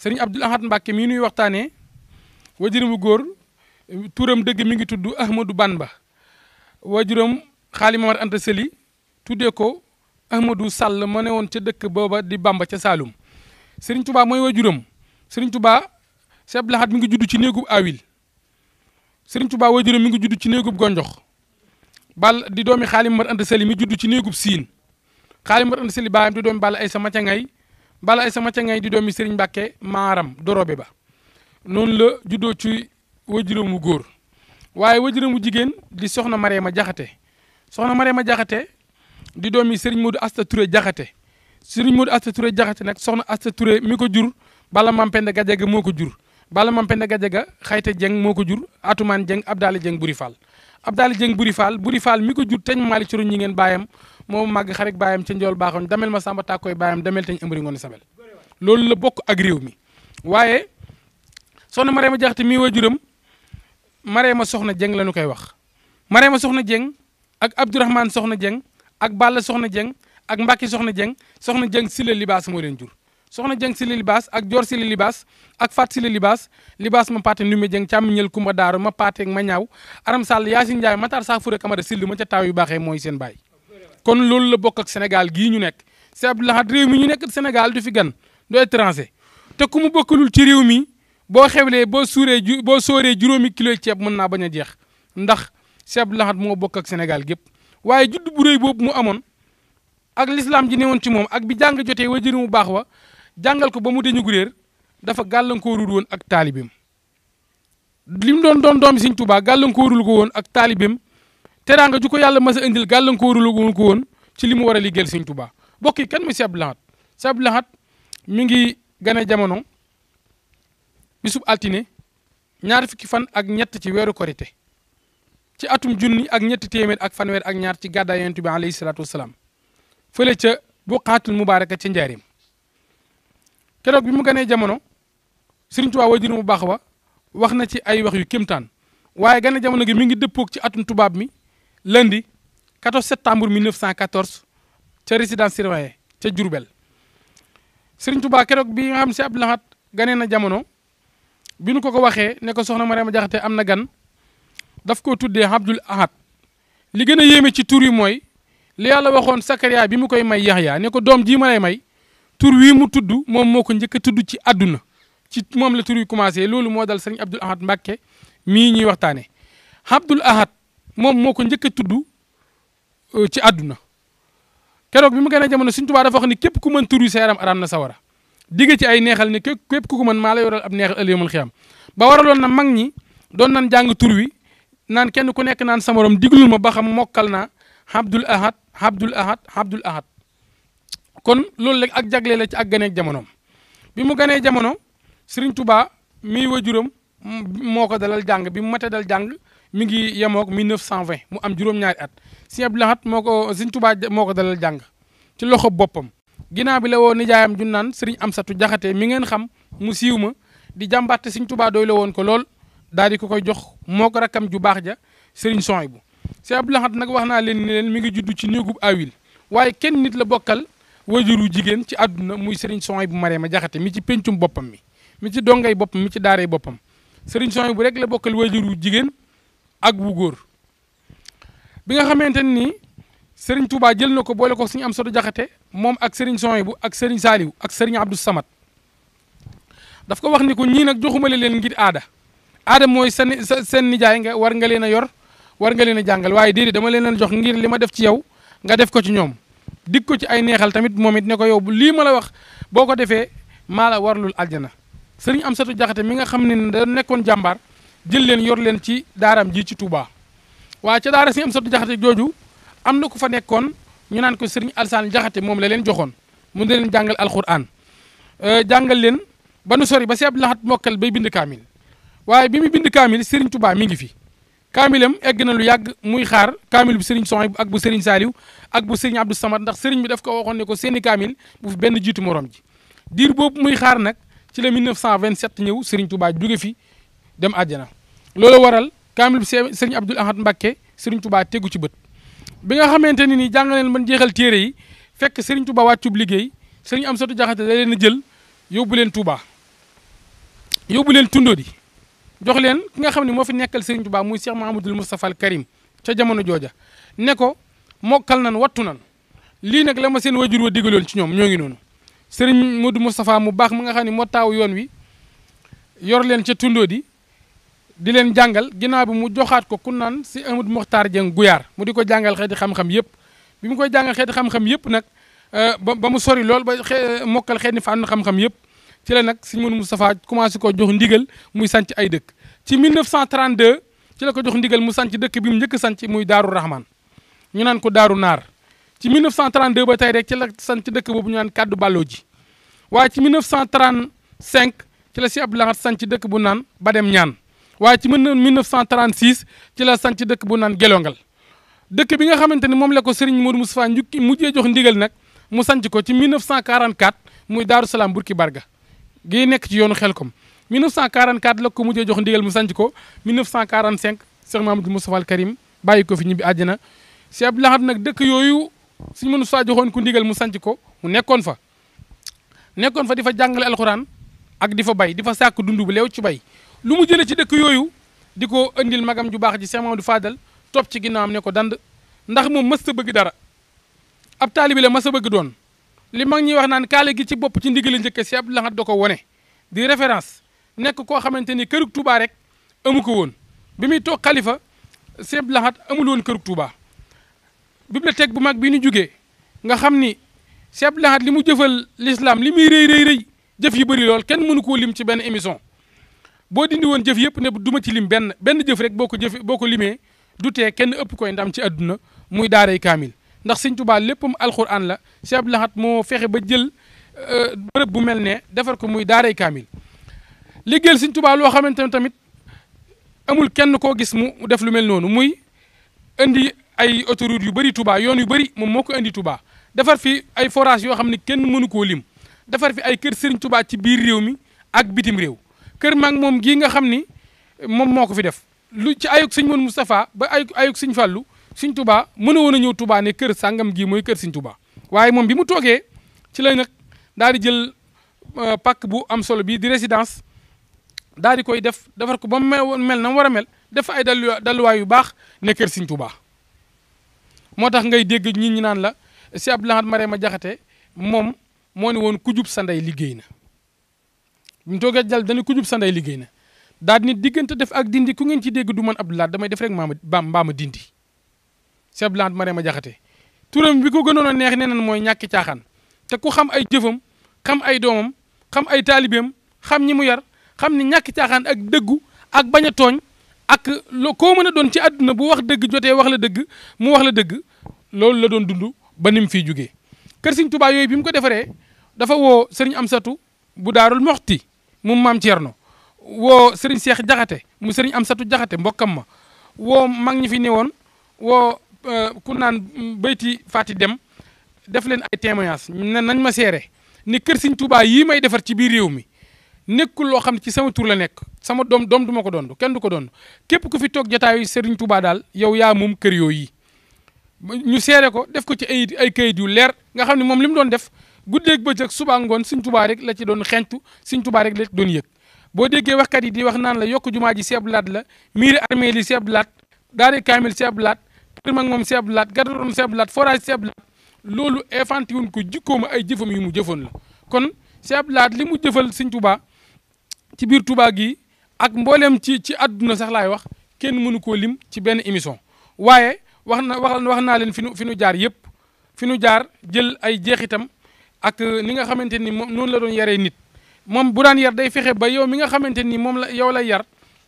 sëriñ Abdoul Ahad Mbacké mii nuy waxtaanee wajuram bu góor turam dëgg mi ngi tudd Ahmadou Bamba wajuram Xaali Mamar Anta Sali tuddee ko Ahmadou Sall ma ne woon ca dëkk booba di Bamba ca Saalum sëriñ Touba mooy wajuram sëriñ Touba Cheikh Abdoul Ahad mi ngi judd ci néegub awil sëriñ Touba wajuram mi ngi judd ci néegub gonjox bal di doomi Xaali Mamar Anta Sali mi judd ci néegub siin Xaali Mamar Anta Sali baayam di doomi Balla Aysa Macca Ngay Balla Aysa Macca Ngay di doomi sëriñ Mbàkke Maaram Dorobe ba noonu la juddoo ci wajuram wu góor waaye wajuram wu jigéen di soxna Mareema Jaxate soxna Mareema Jaxate di doomi sëriñ Modou Asta Touré Jaxate sëriñ Modou Asta Touré Jaxate nag soxna Asta Touré mi ko jur Balla Mampenda Gajaga moo ko jur Balla Mampenda Gajaga Xayta Jeng moo ko jur Atumaan Jeng Abdaali Jeng Buri Fall Abdaali Jeng Buri Fall mi ko jur teñ maali coro ñi ngeen baayam moo màgg xarik baayam ca njool baaxoon damel ma samba tàkkooy baayam damel teñ ëmbëri ngoon sabel loolu la bokk ak réew mi waaye soxna Mareema Jaxate mi wajuram Mareema Soxna Jeng la ñu koy wax Mareema Soxna Jeng ak Abdourahmane Soxna Jeng ak Balla Soxna Jeng ak Mbàkke Soxna Jeng Sile Libaas moo leen jur Soxna Jeng Sile Libaas ak Joor Sile Libaas ak Fat Sile Libaas ma paate Ndume Jeng càmmiñel Kumba Daaro ma paate ma ñaaw Aram Sall Yaasin Njaay Matar Saafure Kamara Sill ma ca taaw yu baaxee mooy seen baay kon loolu la bokk ak Sénégal gii ñu nekk Cheikh Abdoul Ahad réew mi ñu nekk Sénégal du fi gan du étranger te ku mu bokkalul ci réew mi boo xewlee boo sooree juróomi kilo ceeb mën naa bañ a jeex ndax Cheikh Abdoul Ahad moo bokk ak Sénégal gépp waaye judd bu rëy boobu mu amoon ak l'islam ji newoon ci moom ak bi jàng jotee wajur mu baax wa jàngal ko ba mu deñu réer dafa gàllankoorul woon ak taalibeem li mu doon doomi Sëriñ Tuubaa gàllankoorul ko woon ak taalibeem teraanga ju ko yàlla mas a indil gàllankoorul ko woon ci li mu war a liggéeyal Sëriñ Tuubaa bokk yi kan mooy Cheikh Abdoul Ahad Cheikh Abdoul Ahad mi ngi gane jamono bisub altine ñaar fukki fan ak ñett ci weeru korite ci atum junni ak ñetti téeméer ak fanweer ak ñaar ci gàddaay Yonent bi alayhi salaatu wasalaam fële ca buqaatul mubaaraka ca njaareem keroog bi mu ganee jamono Sëriñ Tuubaa wajur mu baax wa wax na ci ay wax yu kéemtaan waaye gane jamono gi mi ngi dëppoog ci atum tubaab mi lundi 14 septembre 1914 ca résidence surveillée ca Diourbel Sëriñ Tuubaa keroog bi nga xam si Abdoul Ahad ganee na jamono bi nu ko waxee ne ko soxna Mariama Jaxate am na gan daf ko tuddee Abdoul Ahad li gën a yéeme ci tur yi mooy li yàlla waxoon Sakariya bi mu koy may Yaxya ne ko doom jii ma lay may tur wii mu tudd moom moo ko njëkk a tudd ci àdduna ci moom la tur yi commencé loolu moo dal sëriñ Abdoul Ahad Mbacké mii ñuy waxtaane Abdoul Ahad moom moo ko njëkk a tudd ci àdduna keroog bi mu gën a jamono Sëriñ Tuubaa dafa wax ni képp ku mën tur yi sa yaram araam na sawara digg ci ay neexal ne képp ku ko mën maa la yoral ab neexal ëllëgul xiyam ba waraloon na mag ñi doon nan jàng tur wi naan kenn ku nekk naan sa morom diglul ma ba xam mokkal naa Abdoul Ahad Abdoul Ahad Abdoul Ahad kon loolu léegi ak jagle la ci ak ganeeg jamonoom bi mu ganee jamono Sëriñ Tuubaa mi wajuram moo ko dalal jàng bi mu matee dal jàng mi ngi yemoog 1920 mu am juróom-ñaari at Sëriñ Abdoul Ahad Sëriñ Tuubaa moo ko dalal jàng ci loxo boppam ginnaaw bi la woo nijaayam ju naan Sëriñ Amsatu Jaxate mi ngeen xam mu siiw ma di jàmbaarte Sëriñ Tuubaa doy la woon ko lool daal di ko koy jox moo ko rakkam ju baax ja Sëriñ Souhaïbou Sëriñ Abdoul Ahad nag wax naa leen ni leen mi ngi judd ci néegub awil waaye kenn nit la bokkal wajuru jigéen ci àdduna muy Sëriñ Souhaïbou Mariama Jaxate mi ci pencum boppam mi ci dongay boppam mi ci daaray boppam Sëriñ Souhaïbou rek la bokkal wajuru jigéen ak wu góor bi nga xamante ni Sëriñ Tuubaa jël na ko boole ko Sëriñ Amsatu Jaxate moom ak Sëriñ Souhaïbou ak Sëriñ Saaliw ak Sëriñ Abdou Samad daf ko wax ni ko ñii nag joxumale leen ngir aada mooy seen nijaay nga war nga leen a yor war nga leen a jàngal waaye déedéet dama leen a jox ngir li ma def ci yow nga def ko ci ñoom dig ko ci ay neexal tamit moom it ne ko yow lii ma la wax boo ko defee maa la warlul aljana Sëriñ Amsatu Jaxate mi nga xam ne da nekkoon jàmbaar jël leen yor leen ci daaram ji ci Touba waaye ca daara Sëriñ Amsatu Jaxate jooju am na ku fa nekkoon ñu naan ko Sëriñ Alsaan Jaxate moom la leen joxoon mu di leen jàngal alquran jàngal leen ba nu sori ba Sëriñ Abdoul Ahad mokkal bay bind kaamil waaye bi mu bind kaamil Sëriñ Tuubaa mi ngi fi kaamilam egg na lu yàgg muy xaar kaamil bu Sëriñ Souhaïbou ak bu Sëriñ Saaliw ak bu Sëriñ Abdou Samad ndax sëriñ bi daf ko waxoon ne ko seeni kaamil bu fi benn jiitu morom ji diir boobu muy xaar nag ci la 1927 ñëw Sëriñ Tuubaa jóge fi dem àjjana loolu waral kaamil bu Sëriñ Abdoul Ahad Mbacké Sëriñ Tuubaa tegu ci bët bi nga xamante ni nii jàng leen ban jeexal téere yi fekk Sëriñ Tuubaa wàccub liggéey Sëriñ Amsatu Jaxate da leen a jël yóbbu leen Tuubaa yóbbu leen Tundóodi jox leen ki nga xam ne moo fi nekkal Serigne Touba muy Cheikh Mahamadul Moustapha al Karim ca jamono jooja ne ko mokkal nan wattu nan lii nag la ma seen wajur wa digaloon ci ñoom ñoo ngi noonu Serigne Modou Moustapha mu baax mu nga xam ne moo taaw yoon wi yor leen ca Tundóodi di leen jàngal ginnaaw bi mu joxaat ko ku naan si Amadou Mokhtar Dieng Guyaar mu di ko jàngal xeeti xam-xam yëpp bi mu koy jàngal xeeti xam-xam yëpp nag ba mu sori lool ba mokkal xeeti fànn xam-xam yëpp ci la nag Serigne Modou Moustapha commencé ko jox ndigal muy sanc ay dëkk ci 1932 ci la ko jox ndigal mu sanc dëkk bi mu njëkk sanc muy Daaru Rahman ñu naan ko Daaru Naar ci 1932 ba tey rek ci la sanc dëkk boobu ñu naan Kaddu Ballo ji waaye ci 1935 ci la si Abdou Lahad sanc dëkk bu naan Badem Ñaan waaye ci 1936 ci la sanc dëkk bu naan Gelongal dëkk bi nga xamante ni moom la ko Serigne Modou Moustapha njukki mujjee jox ndigal nag mu sanc ko ci 1944 muy Daaru Salaam Burki Barga gi nekk ci yoonu Xelkom 1944 la ko mujjee jox ndigal mu sanc ko 1945 Cheikh Mahamadou Moustapha al Karim bàyyi ko fi ñibbi àjjana si Abdou Lahad nag dëkk yooyu Serigne Modou Moustapha joxoon ko ndigal mu sanc ko mu nekkoon fa di fa jàngale alxuraan ak di fa bay di fa sàkk dund bu leew ci bay lu mu jëlee ci dëkk yooyu di ko indil magam ju baax ji Cheikh Mamadou Fadal topp ci ginnaawam ne ko dand ndax moom mës a bëgg dara ab taalibi la mës a bëgg doon li mag ñi wax naan kaale gi ci bopp ci ndigal njëkk si Abdou Lahad da ko wone di référence nekk koo xamante ni kërug Touba rek amu ko woon bi muy toog xalifa si Abdou Lahad amul woon kërug Touba bibliothèque bu mag bi ñu jugee nga xam ni si Abdou Lahad li mu jëfal l'islam li muy rëy jëf yu bëri lool kenn mënu koo lim ci benn émission boo dindi woon jëf yëpp ne duma ci lim benn jëf rek boo ko limee du tee kenn ëpp koy ndam ci àdduna muy daaray kaamil ndax Sëñ Tuubaa léppam alxuraan la si Abdou Lahad moo fexe ba jël bërëb bu mel ne defar ko muy daaray kaamil liggéeyal Sëñ Tuubaa loo xamante ne tamit amul kenn koo gis mu def lu mel noonu muy indi ay autoroute yu bëri Touba yoon yu bëri moom moo ko indi Touba defar fi ay forage yoo xam ne kenn mënu koo lim defar fi ay kër Serigne Touba ci biir réew mi ak bitim réew kër mag moom gii nga xam ni moom moo ko fi def lu ci ayuk Sëñ Modou Moustapha ba ayuk Sëñ Fallu Sëñ Touba mën a woon a ñëw Touba ne kër sàngam gii mooy kër Sëñ Touba waaye moom bi mu toogee ci la nag daal di jël pàkk bu am solo bii di résidence daal di koy defar ko ba mu mel na mu war a mel def ay dalluwaay yu baax ne kër Sëñ Touba moo tax ngay dégg nit ñi naan la si Abdou Lahad Marema Jaxate moom moo ne woon ku jub sa ndey liggéey na bi mu toogee jàll dañu ku jub sa ndey liggéey na daal di diggante def ak dindi ku ngeen ci dégg du man Abdou Lahad damay def rek mbaama dindi si Abdou Lahad Marema Jaxate turam bi ko gënoon a neex nee nan mooy ñàkki caaxaan te ku xam ay jëfam xam ay doomam xam ay taalibeem xam ñi mu yar xam ni ñàkki caaxaan ak dëggu ak bañ a tooñ ak koo mën a doon ci àdduna bu wax dëgg jotee wax la dëgg mu wax la dëgg loolu la doon dund ba ni mu fiy jugee kër Sëñ Tuubaa yooyu bi mu ko defaree dafa woo Sëriñ Amsatu bu Daarul Moxti mu maam Thierno woo Sëriñ Seex Jaxate mu Sëriñ Amsatu Jaxate mbokkam ma woo mag ñi fi newoon woo ku naan bayti Fati Dem def leen ay témoignage ne nañ ma seere ni kër Sëñ Tuubaa yii may defar ci biir réew mi nekkul loo xam ne ci sama tur la nekk sama doom du ma ko doon kenn du ko doon képp ku fi toog jotaayu Sëriñ Tuubaa daal yow yaa moom kër yooyu ñu seere ko def ko ci ay kayit yu leer nga xam ne moom li mu doon def guddeeg bëccëg suba ngoon Sëñ Tuubaa rek la ci doon xeeñtu Sëñ Tuubaa rek la doon yëg boo déggee waxkat yi di wax naan la yokk jumaa ji si Abdou Lahad la miiri armée li si Abdou Lahad daare kaamil si Abdou Lahad kër mag moom si Abdou Lahad gardoon si Abdou Lahad forage si Abdou Lahad loolu infanti wuñ ko jikkooma ay jëfam yu mu jëfoon la kon si Abdou Lahad li mu jëfal Sëñ Tuubaa ci biir Touba gi ak mbooleem ci àdduna sax laay wax kenn mënu koo lim ci benn émission waaye wax naa leen fi nu jaar yëpp fi nu jaar jël ay jeexitam ak ni nga xamante ni moom noonu la doon yaree nit moom bu daan yar day fexe ba yow mi nga xamante ni moom la yow lay yar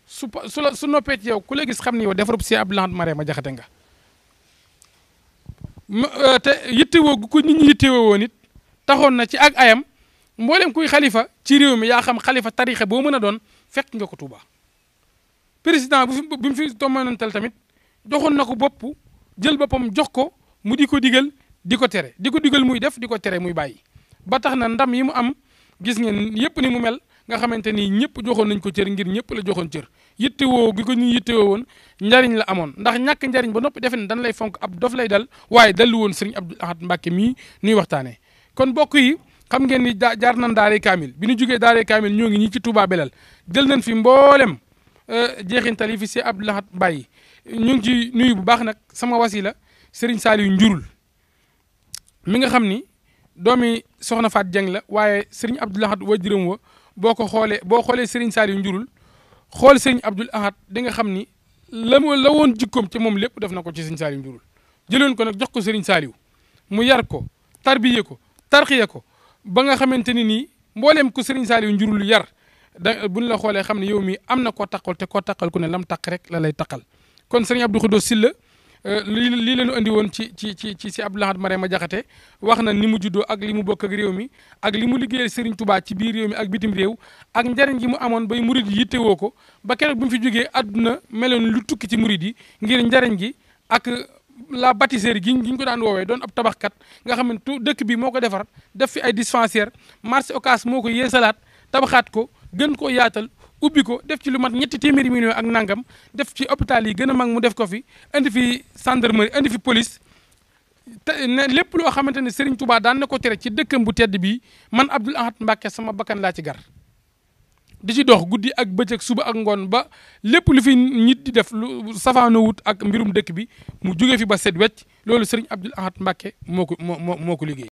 su noppee ci yow ku la gis xam ni yow defarub si Abdou Lahad Marema Jaxate nga te yittewoo gu ko nit ñi yittewoo woon it taxoon na ci ak ayam mboolem kuy xalifa ci réew mi yaa xam xalifa tarixa boo mën a doon fekk nga ko Touba président bi mu fi tomanantal tamit joxoon na ko bopp jël boppam jox ko mu di ko digal di ko tere di ko digal muy def di ko tere muy bàyyi ba tax na ndam yi mu am gis ngeen yëpp ni mu mel nga xamante ni ñëpp joxoon nañ ko cër ngir ñëpp la joxoon cër yittewoo gi ko ñu yittewoo woon njariñ la amoon ndax ñàkk njariñ ba noppi defe ne dañ lay fonk ab dof lay dal waaye dallu woon Sëriñ Abdou Lahad Mbacke mii nuy waxtaanee kon bokk yi xam ngeen ni jaar nañ daaree kaamil bi ñu jugee daaree kaamil ñoo ngi ñi ci Touba Belal jël nañ fi mboolem jeexintal yi fi si Abdou Lahad bàyyi ñu ngi ci nuyu bu baax nag sama wasila Serigne Saliou Njurul mi nga xam ni doomi soxna Faat Jeng la waaye Serigne Abdou Lahad wajuram wa boo xoolee Serigne Saliou Njurul xool Serigne Abdou Lahad di nga xam ni la woon jikkoom ci moom lépp def na ko ci Serigne Saliou Njurul jëloon ko nag jox ko Serigne Saliou mu yar ko tarbiye ko tarxiye ko ba nga xamante ni nii mbooleem ko Serigne Saliou Njurul yar buñ la xoolee xam ne yow mi am na koo taqal te koo taqal ku ne lam taq rek la lay taqal kon Serigne Abdou Khoudoss Sylla lii la ñu andi woon ci Abdou Lahad Marema Jaxate wax na ni mu juddoo ak li mu bokk ak réew mi ak li mu liggéeyal Serigne Touba ci biir réew mi ak bitim réew ak njariñ gi mu amoon bay murid yi yittewoo ko ba keroog bi mu fi jógee àdduna meloon lu tukki ci murid yi ngir njariñ gi ak la bâtisserie gi ñu ko daan woowee doon ab tabaxkat nga xam ne dëkk bi moo ko defar def fi ay dispensaire marché Ocass moo ko yeesalaat tabaxaat ko gën koo yaatal ubbi ko def ci lu mat 300 millions ak nangam def ci hôpital yi gën a mag mu def ko fi indi fi gendarmerie indi fi police te ne lépp loo xamante ne Serigne Touba daan na ko tere ci dëkkam bu tedd bii man Abdou Lahad Mbacké sama bakkan laa ci gar di ci dox guddi ak bëccëg suba ak ngoon ba lépp lu fi nit di def lu safaanoo wut ak mbirum dëkk bi mu jóge fi ba set wecc loolu Serigne Abdou Lahad Mbacké moo ko liggéey